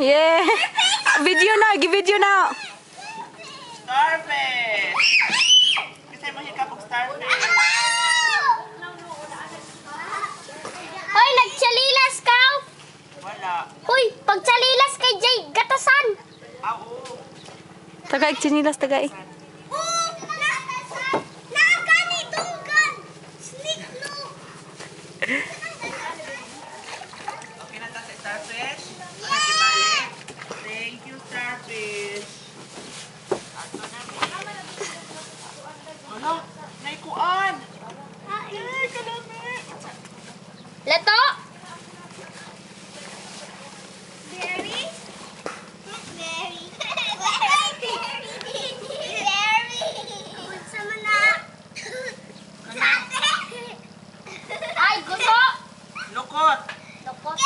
Yeah. Video na, gi-video na. Starfish! Kasi mo hikapog starfish. Hoy, nagchalilas ka? Wala. Hoy, pagchalilas kay Jay, gatasan. Oo. Tagaig chinilas, tagaig. Okay na tayo starfish. Nakibalik. Thank you, starfish. Ato na ano? Naikuan! Ay, kalami! Lato? Ay, gusto! Lukot! Lukot.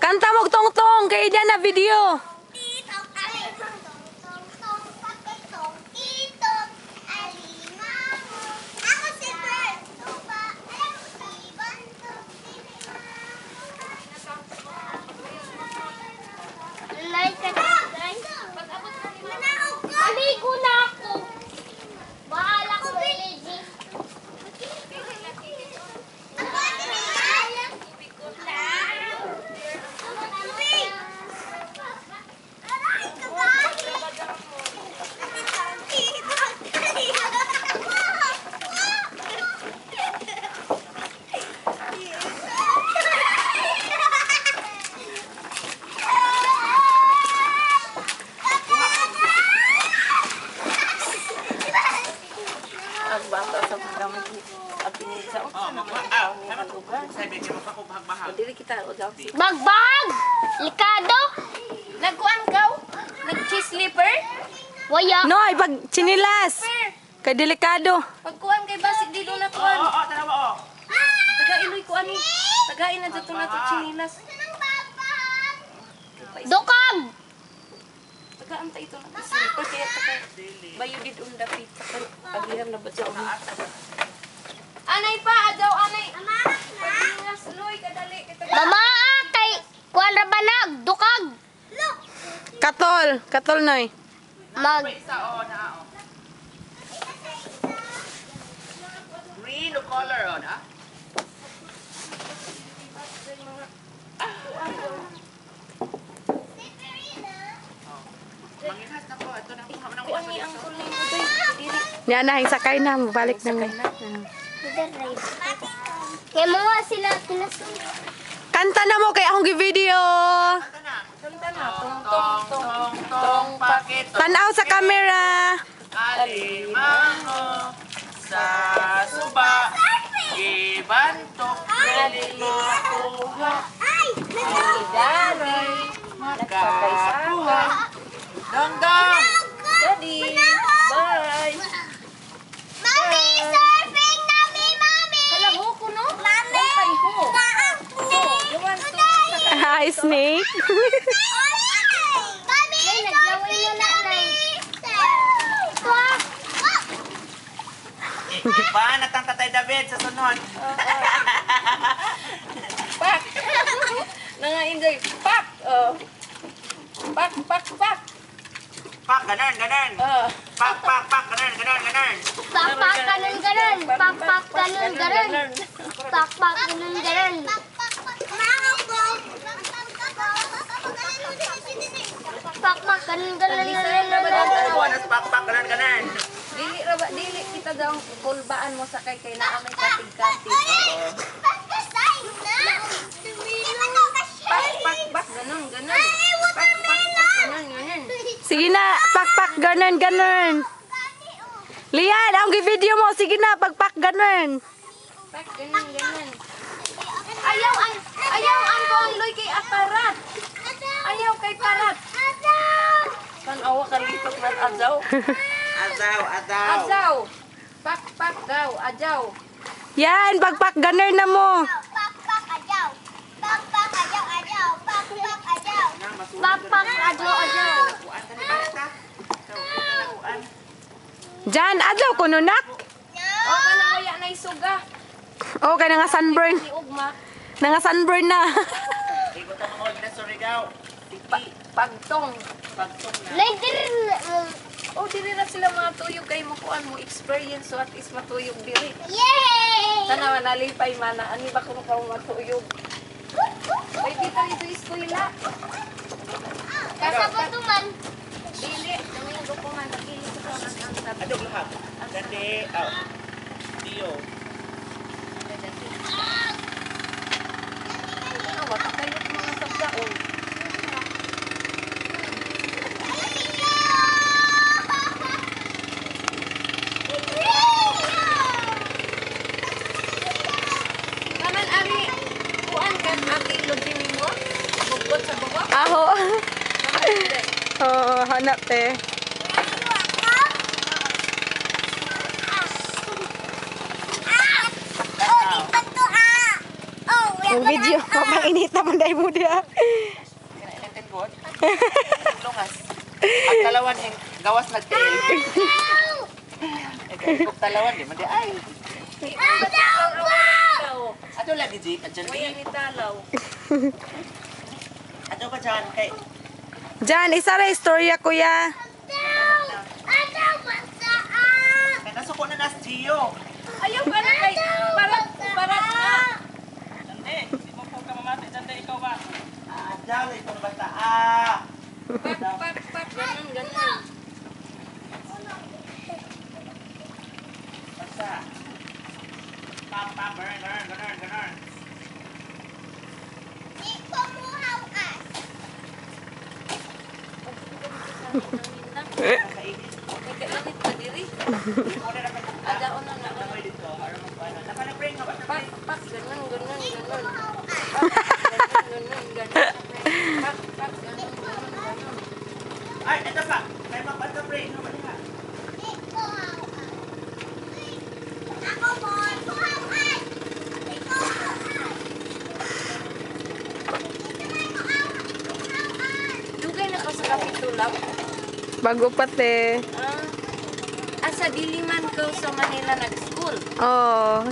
Kanta mo tong-tong kay diyan na video. Maligo na ako. Bahala ko, Lady. Agbata sa programa at pinisa. Sabi niya magpakubahag-bahag. Dili kita udaw. Magbag! Likado! Nagkuan ka? Nag-cheese slipper? Waya. No, ay pag chinilas. Kay delikado. Pagkuan kay basi dilo na Oo, kuan. oo, tanawa, oo. Taga-iloy ko ani. Tagain na dito na to chinilas. Dukag! Tagaan ta ito na slipper kaya taka bayo did unda pizza kan agihan na ba sa umi. Anay pa adaw anay. Paglingas loy kadali kita. Mama, kay kuan ra banag, dukag. Katol noy. Mag May isa, oo, na, oo. Green o color, oo, na? Manginhas na ko. Ito na ako. Kuan ni ang kulay ko day. Diri. Niya na sakay na, mabalik na mi. kay mga sila kinas. Kanta na mo kay akong gi-video. Ito na. Kanta na tong Tong, tong, tong, pakit. Tanaw sa camera. Alimango sa suba. Ibantok. Nalimakuha. daray. Nagkakakuha. Dong-dong. Daddy. Bye. Mami, surfing nami, mami. Kala mo ko no? Mami. Kay ho. You want to Hi, Snake. Mami, naglaway na nanay. Ba, natang Tatay David sa sunod. pak. Nanga-enjoy. Pak. Oh. Pak, pak, pak. Pak, ganan, ganan. Pak, pak, pak, ganan, ganan, ganan. Pakpak ganun ganun. Pakpak ganun ganun. Pakpak ganun ganun. Pakpak ganun ganun. Buwanas, pak, pak, ganan, ganan. Dili ra ba dili kita daw kulbaan mo sa kay na amay katig-katig. Pak, pak, pak, ganun, ganun. Pak, pak, pak, ganun, ganun. Sige na, pakpak ganun. Lian, ang gi-video mo. Sige na, pagpak ganun. Pak, ganun, ganun. Ayaw ang loy kay aparat. Ayaw kay parat. Tanawa ka litok ng ajaw. Azaw, azaw. Ajaw. Pak, pak daw, ajaw. Yan, pagpak ganun na mo. Pakpak ajo ajo. Nakuan ka ni Balita. Nakuan. Jan, adlaw ko nunak. O kanang waya na isuga. Oh, kay nga sunburn. Ni ugma. Nga sunburn na. Igo ta mga na Surigao. Pagtong. Pagtong na. Later. O diri ra sila mga tuyog kay mo kuan mo experience so at least matuyog diri. Yay! Sana manalipay mana ani ba kuno ka matuyog. Ay dito ito eskwela. Kasabot man. Dili, domingo ko man nakita ko ang sabi. Adog lahat. Dati, Dio. Ano ba kayo mga sabdaon? Naman ari kuan kan ati lodin mo? Bukod sa baba. Aho. Oh, hanap te. Ang video, papainita mo dahil mo dia. Kinainitin ko. Lungas. Ang talawan yung gawas na tail. Kung talawan, di man di ay. Ato lagi, G. Adyan Waya di. ni talaw. Ato ba dyan? Kay, Jan, isa ra istorya kuya. kay nasuko na nas Gio. Ayaw ka na kay parat na. Adyan, ito na basta. Pak, ganun. Basta. Pak, ganun. Nakainit. May kainit pa diri. Muna na pa. Adaon na na. Namoy dito. Araw mo pa. Napanapring ka ba? Pak, ganun. Pak, ganun. Ay, ito pa. May magpanapring. Ano ba niya? Dugay na ka sa kapitulam. Bago pa te. Asa diliman ko sa Manila nag-school. Oh.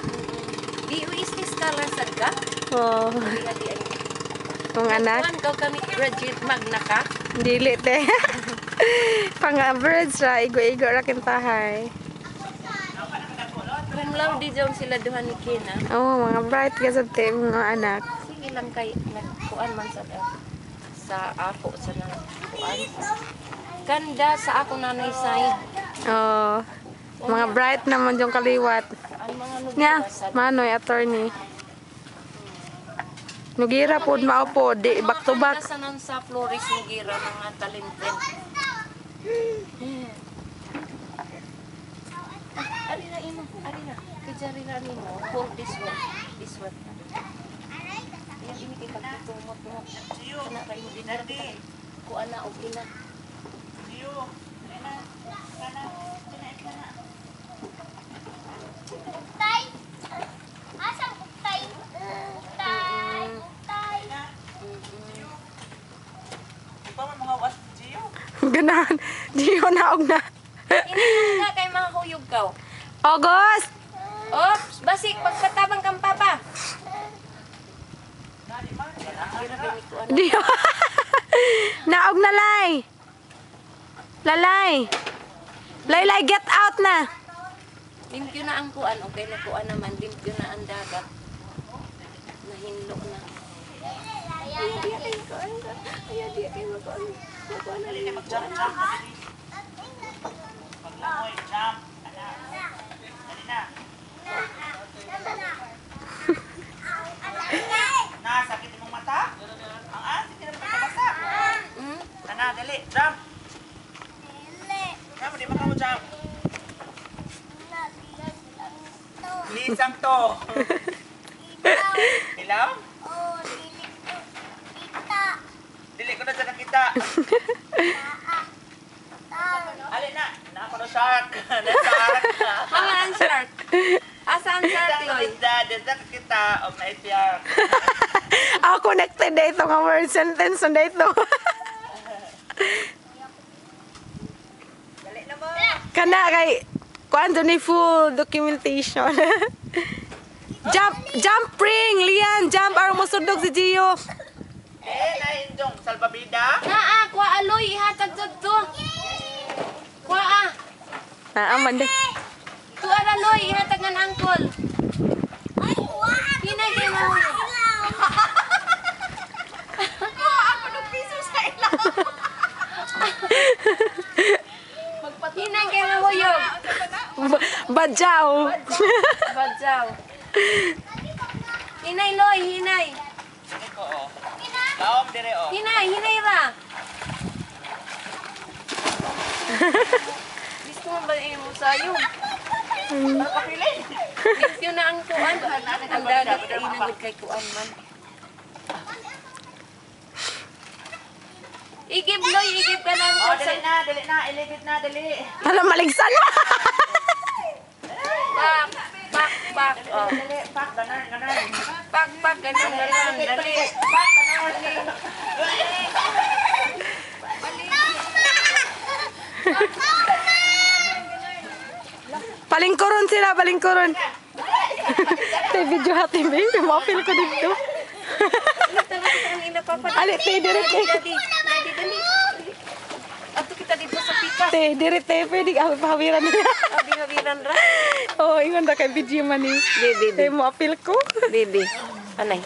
Di uistis ka lasad ka? Oh. Di ay. Kung anak. Kuan ka kami graduate magna ka? Dili te. Pang average ra, igo-igo ra kintahay. Cum laude daw sila duha ni Kina. Oh, mga bright ka sa te, mga anak. Sige lang kay nagkuan man sa ako sa kuan. Ganda sa ako nanay side. Oh. Mga bright naman yung kaliwat. Ang mga Nya, nugura sa manoy attorney. Nugira pod maupo, di back to back. Sa nan sa Flores Mugira mga talented. Ari na imo, ari na. Kajari na nimo for this one. Yan ini kita tumot mo. Kana kay mo din kuan na okay na. Gio. Kana. Tay. Asang tay? Tay. Ikaw man mga was Gio. Ganahan, di ko naog na. Ini nga kay mga huyog ka. August! Oops, basi pagkatabang kang papa. Di naog na lay. Lalay. Laylay, get out na. Limpyo na ang kuan, okay na kuan naman, limpyo na ang dagat. Nahinlo na. Ay, di kayo kuan ka. Ay, di kayo makuan. Makuan na rin. Jump. Paglangoy, jump. Dali na. Sakit mong mata? Ang sige na magkabasa. Ana, dali, jump. Jump, di ba ka mo jump? Lisang to. Ilaw? Dili ko na sa nakita. Ali na, nako na shark. Shark. Mga ang shark. Asa ang shark, Loy? Dada kita of my shark. Ako connected na ito nga word sentence na ito. Dali na mo. Kana kay kuan to ni full documentation. Jump ring, Lian, jump aron mosudog si Gio. Naindong salbabida. Naa, kuha aloy, ihatag to. Kuha. Aman de. Kuha aloy, ihatag ng angkol. Hinay kay mo. Ako ng piso sa ilaw. Hinay kay mo yun. Badyaw. Badyaw. Hinay loy, hinay. Ko oh. Laom dire oh. Hinay ra. Gusto mo ba mo sayo? Papili. Yun na ang kuan. Ang dagat kay inagod kay kuan man. Igib loy, igib ka lang. Oh, dali na, ilibit na, dali. Hala maligsan mo. Pak. Oh. Dali, pak, ganan. Pak, ganun na lang. Dali. Pak, ganan. Palingkuron sila, palingkuron. Tay video hati ba? Mapil ko dito. Ali, tay direct. Dali. Ato kita dito sa pika. Tay direct pwede pahawiran niya. Abi-habiran ra. Oh, ingon na kay video man ni. Tay mo apil ko. Bibi. Anay.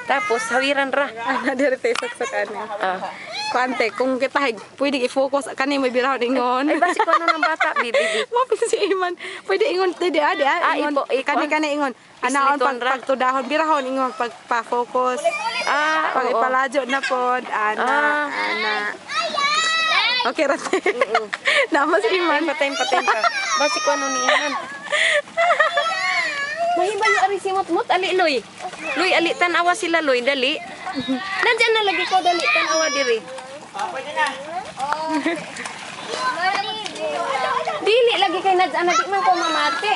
Tapos hawiran ra. Ana direct saksakan niya. Ah. Kuante, kung kita pwede i-focus kani may birahon ingon. Ay basi ko ano ng bata, bibi. Mapil si Iman. Pwede ingon tadi ada ingon. Kani ingon. Anaon Isliton ra. pagtudahon birahon ingon pagpa-focus. Pag Oo. ipalajo na pod ana. Okay ra. Naman si Iman. Patay ka. Basi ko ano ni Iman. Mahibay yung ari simot-mot, ali Loy. Loy, ali tanawa sila Loy, dali. Nandiyan na lagi ko, dali tanawa diri. Pwede na. Dili lagi kay nadyan na di man ko mamate.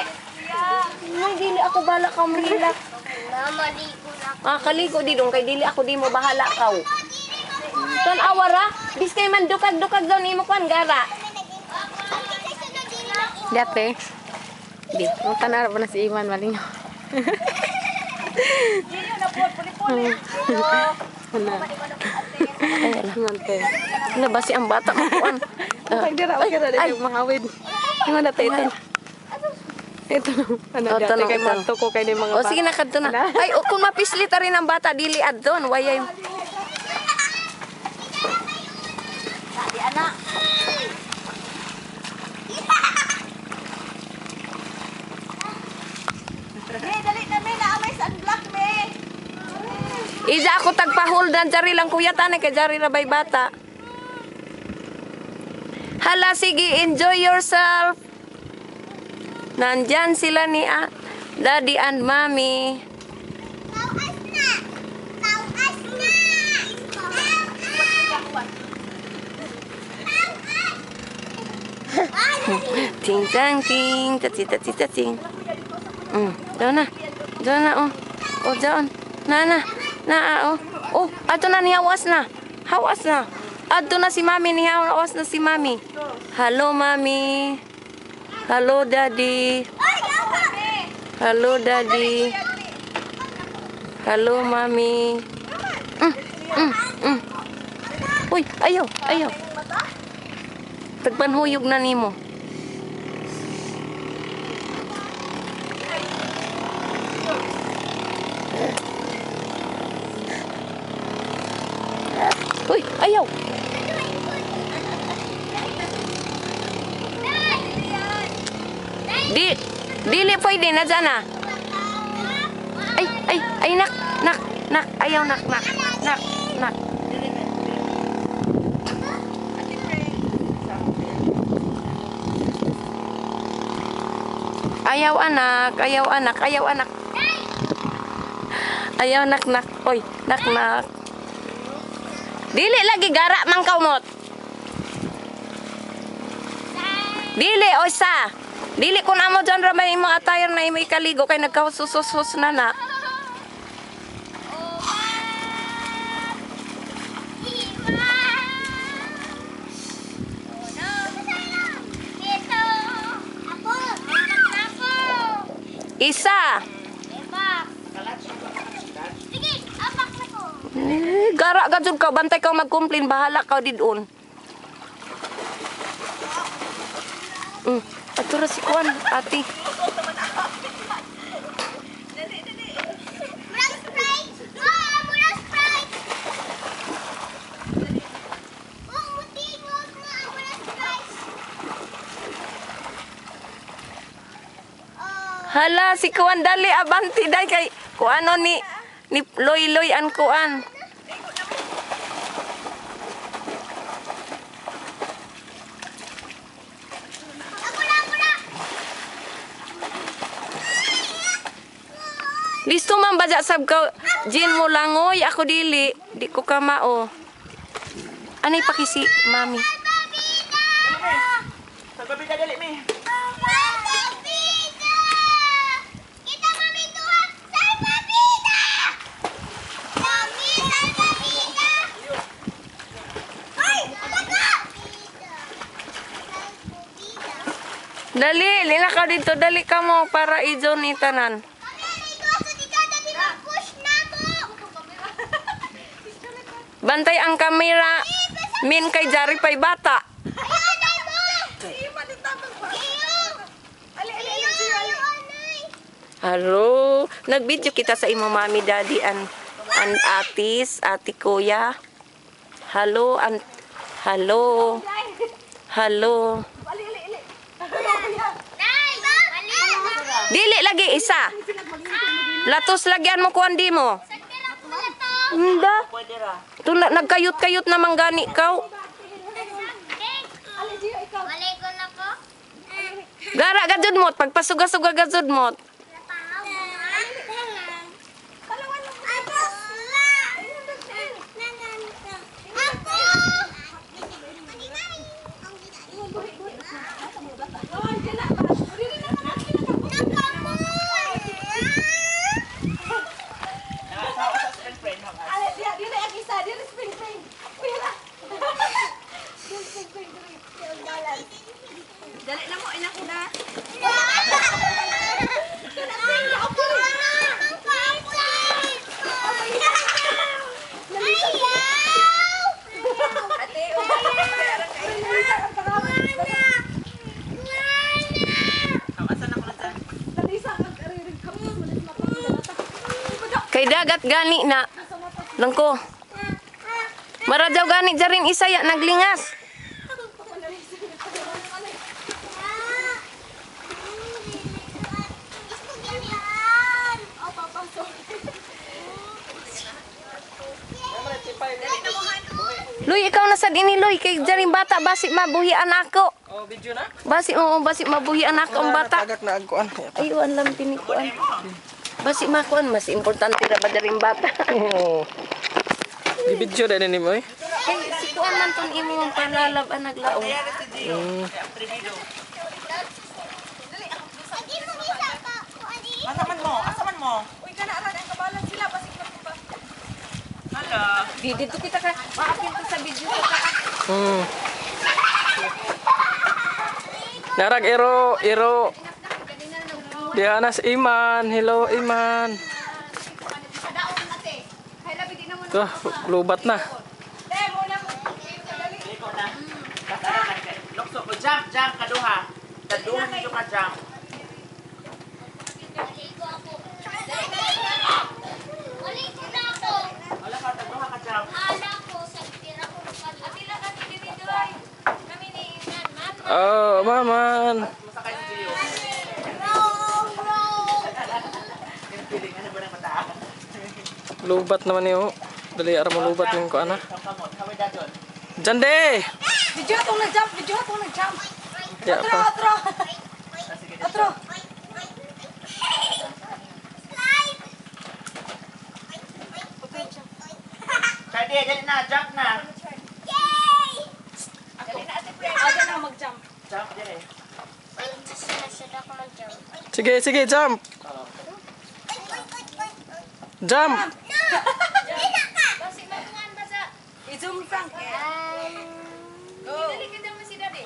May dili ako bala ka mahilak. Kaligo di dong kay dili ako di mo bahala kaw. Tanawa ra, bis kay man dukag-dukag daw ni mo kwan gara. Dati. Di, mo tanar pa na si Iman malingo. Ngante. Ano ba si ang bata mo kwan? Pag dira okay ra dili mangawid. Ingon na ito. Ito ano Oh, dati tanong, kay tanong. manto ko kay ni mga O sige na kadto na. Ay, kung mapislit rin ang bata dili adton, wayay. Ija ako tagpa-holdan jari lang kuya tanay kay jari ra bay bata. Hala sige, enjoy yourself. Nandyan sila ni Daddy and Mommy. Ting tang ting, tating. Doon na. Oh, doon. Oh. Oh, ato na ni hawas na. Ato na si Mami ni hawas na si Mami. Hello Mami. Hello Daddy. Hello Daddy. Hello Mami. Uy, ayaw. Tagpanhuyog na nimo. Uy, ayaw. Dili pwede na dyan ah. Ay, nak. Ayaw, nak. Ayaw anak. Ayaw nak. Oy, nak. Dili lagi gara mang kaumot. Dili osa. Dili kun amo dyan ra may mga attire na imo ikaligo kay nagkaususus na na. Isa. Pak. Sige, apak na ko. Gara ka jud ka, bantay kang mag-complain, bahala ka didun. Ato ra si Kuan, ate. Murang Sprite. Oh, murang Sprite. Oh, mutingog na ang murang Sprite. Oh. Hala, si Kuan dali abanti dai kay kuano ni loy an Kuan. Listo man baja sab ka Jin mo langoy ako dili di ko kamao. Anay pakisi mami. Pagbabida dali mi. Kita mami tua. Salpabida. Mami, salpabida. Ay, talaga. Dali, lina ka dito dali ka mo para ijo ni tanan. Bantay ang kamera. Min kay Jari pay bata. Halo, nag-video kita sa imo mami daddy an atis, ati kuya. Halo, halo. Halo. Dili lagi isa. Latos lagyan mo kuan di mo. Hindi. Pwede ra. Tu nagkayot-kayot na manggani kaw. Malay ko na ko. Gara gajud mo, pagpasuga-suga gajud mo. Dali na mo, inak ko na. Ate, Kay dagat gani na. Langko. Marajaw gani jaring isaya naglingas. Luy, ikaw na sad ini Luy kay jaring bata basi mabuhian ako. Oh, video na. Basi mabuhian ako ang bata. Tagak na agkuan. Ayuan lang tinikuan. Basi makuan mas importante ra ba jaring bata. Oh. Di video na ni mo eh. Kay si kuan man tong imong panlalab ang naglaom. Asaman mo. uy, kanaaran ang kabalan sila. Basig na pa. Hala. Di dito kita ka maapil ko sa video ka. Narag iro. Diana si Iman. Hello Iman. Tuh, lubat na. Lokso ko jump kaduha. Kaduha nito ka jump. Wala ka kaduha ka jump. Oh, maman. Masakay sa video. Ano ba ng mata? Lubat naman niyo. Dali ara mo lubat yung ko ana. Jande. Video atong nag-jump. Ya pa. Atro. Jande, dali na, jump na. Aga na mag-jump. Jump dire. Sige, sige, jump. Jump. Basig matungan basa. I-zoom Frank. Go. Dali kita mo si Daddy.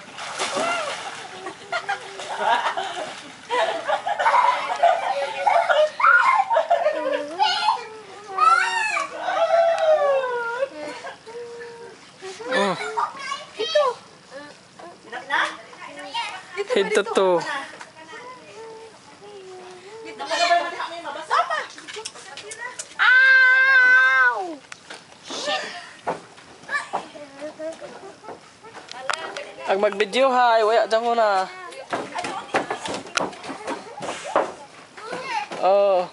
Head to toe. Ow! Ang mag-video hay, waya dyan muna. Oh.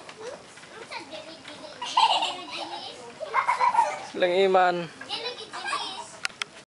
Silang iman.